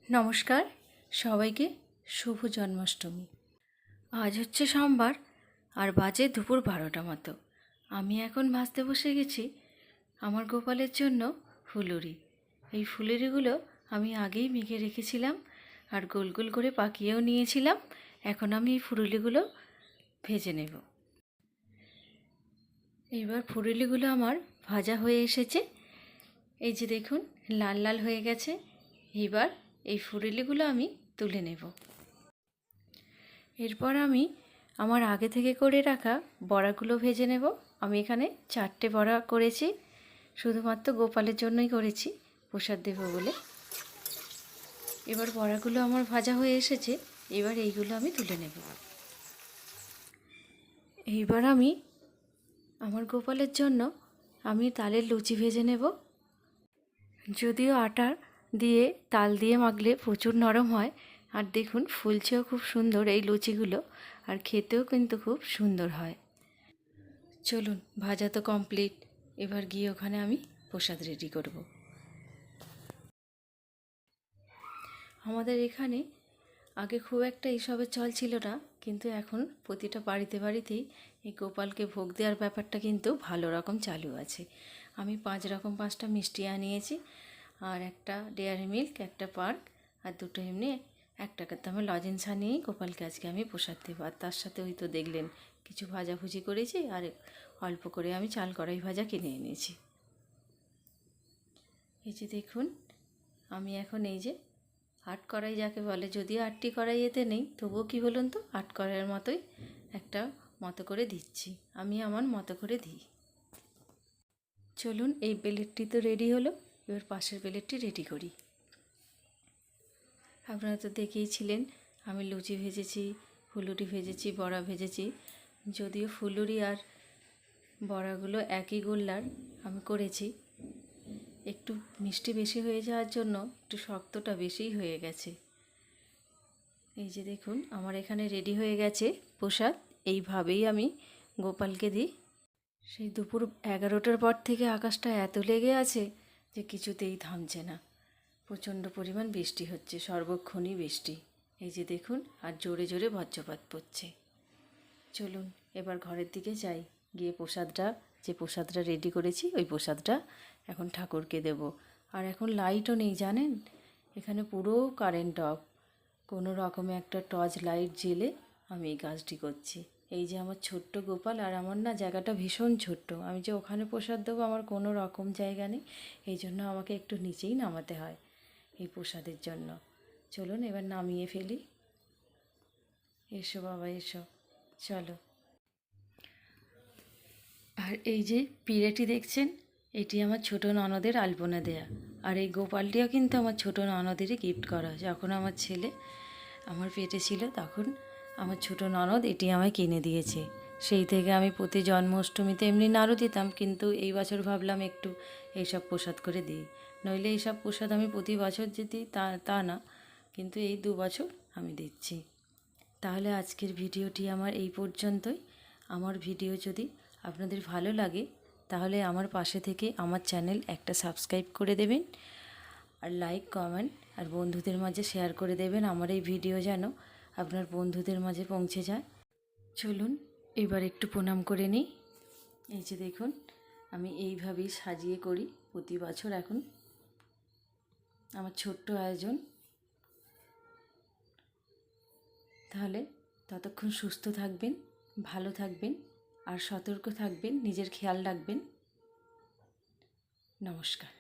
নমস্কার সবাইকে, শুভ জন্মাষ্টমী। আজ হচ্ছে সোমবার আর বাজে দুপুর 12টা মতো। আমি এখন ভাজতে বসে গেছি আমার গোপালের জন্য ফুলুরি। এই ফুলুরিগুলো আমি আগেই মেখে রেখেছিলাম আর গোল গোল করে পাকিয়েও নিয়েছিলাম। এখন আমি এই ফুলুরিগুলো ভেজে নেব। এইবার ফুলুরিগুলো আমার ভাজা হয়ে এসেছে। এই যে দেখুন, লাল লাল হয়ে গেছে। এইবার এই ফুলুরিগুলো আমি তুলে নেব। এরপর আমি আমার আগে থেকে করে রাখা বড়াগুলো ভেজে নেব। আমি এখানে 4টে বড়া করেছি, শুধুমাত্র গোপালের জন্যই করেছি, প্রসাদ দেব বলে। এবার বড়াগুলো আমার ভাজা হয়ে এসেছে, এবার এইগুলো আমি তুলে নেব। এইবার আমি আমার গোপালের জন্য আমি তালের লুচি ভেজে নেব। যদিও আটা দিয়ে তাল দিয়ে মাখলে প্রচুর নরম হয়, আর দেখুন ফুলছেও খুব সুন্দর এই লুচিগুলো, আর খেতেও কিন্তু খুব সুন্দর হয়। চলুন, ভাজা তো কমপ্লিট, এবার গিয়ে ওখানে আমি প্রসাদ রেডি করব। আমাদের এখানে আগে খুব একটা এইসবের চল ছিল না, কিন্তু এখন প্রতিটা বাড়িতে বাড়িতেই এই গোপালকে ভোগ দেওয়ার ব্যাপারটা কিন্তু ভালো রকম চালু আছে। আমি 5টা মিষ্টি আনিয়েছি, আর একটা ডেয়ারি মিল্ক, একটা পার্ক, আর দুটো এমনি 1 টাকার দামে লজেন্স আনিয়েই গোপালকে আজকে আমি প্রসাদ দেবো। আর তার সাথে ওই তো দেখলেন কিছু ভাজাভুজি করেছি, আর অল্প করে আমি চাল কড়াই ভাজা কিনে এনেছি। এই যে দেখুন, আমি এখন এই যে 8 কড়াই যাকে বলে, যদিও 8টি কড়াই এতে নেই, তবুও কী বলুন তো, 8 কড়াইয়ের মতোই একটা মতো করে দিচ্ছি। আমি আমার মতো করে দিই। চলুন, এই প্লেটটি তো রেডি হলো, এবার পাশের প্লেটটি রেডি করি। আপনারা তো দেখেইছিলেন আমি লুচি ভেজেছি, ফুলুরি ভেজেছি, বড়া ভেজেছি। যদিও ফুলুরি আর বড়াগুলো একই গোল্লার আমি করেছি, একটু মিষ্টি বেশি হয়ে যাওয়ার জন্য একটু শক্তটা বেশিই হয়ে গেছে। এই যে দেখুন, আমার এখানে রেডি হয়ে গেছে প্রসাদ। এইভাবেই আমি গোপালকে দিই। সেই দুপুর 11টার পর থেকে আকাশটা এত লেগে আছে যে কিছুতেই থামছে না। প্রচণ্ড পরিমাণ বৃষ্টি হচ্ছে, সর্বক্ষণই বৃষ্টি। এই যে দেখুন, আর জোরে জোরে বজ্রপাত পড়ছে। চলুন এবার ঘরের দিকে যাই, গিয়ে যে প্রসাদটা রেডি করেছি ওই প্রসাদটা এখন ঠাকুরকে দেব। আর এখন লাইটও নেই জানেন, এখানে পুরো কারেন্ট অফ। কোনো রকমে একটা টর্চ লাইট জেলে আমি এই কাজটি করছি। এই যে আমার ছোট্ট গোপাল, আর আমার না জায়গাটা ভীষণ ছোট্ট, আমি যে ওখানে প্রসাদ দেবো আমার কোনো রকম জায়গা নেই, এই জন্য আমাকে একটু নিচেই নামাতে হয় এই প্রসাদের জন্য। চলুন এবার নামিয়ে ফেলি। এসো বাবা এসো, চলো। আর এই যে পিঁড়েটি দেখছেন, এটি আমার ছোটো ননদের আলপনা দেয়া। আর এই গোপালটিও কিন্তু আমার ছোটো ননদেরই গিফট করা। যখন আমার ছেলে আমার পেটে ছিল তখন আমার ছোটো ননদ এটি আমায় কিনে দিয়েছে। সেই থেকে আমি প্রতি জন্মাষ্টমীতে এমনি নাড়ু দিতাম, কিন্তু এই বছর ভাবলাম একটু এইসব প্রসাদ করে দিই। নইলে এইসব প্রসাদ আমি প্রতি বছর যে দিই তা না, কিন্তু এই 2 বছর আমি দিচ্ছি। তাহলে আজকের ভিডিওটি আমার এই পর্যন্তই। আমার ভিডিও যদি আপনাদের ভালো লাগে তাহলে আমার পাশে থেকে আমার চ্যানেল একটা সাবস্ক্রাইব করে দেবেন, আর লাইক, কমেন্ট আর বন্ধুদের মাঝে শেয়ার করে দেবেন। আমার এই ভিডিও যেন আপনার বন্ধুদের মাঝে পৌঁছে যায়। চলুন এবার একটু প্রণাম করে নিই। এই যে দেখুন, আমি এইভাবেই সাজিয়ে করি প্রতি বছর। এখন আমার ছোট্ট আয়োজন। তাহলে ততক্ষণ সুস্থ থাকবেন, ভালো থাকবেন, আর সতর্ক থাকবেন, নিজের খেয়াল রাখবেন। নমস্কার।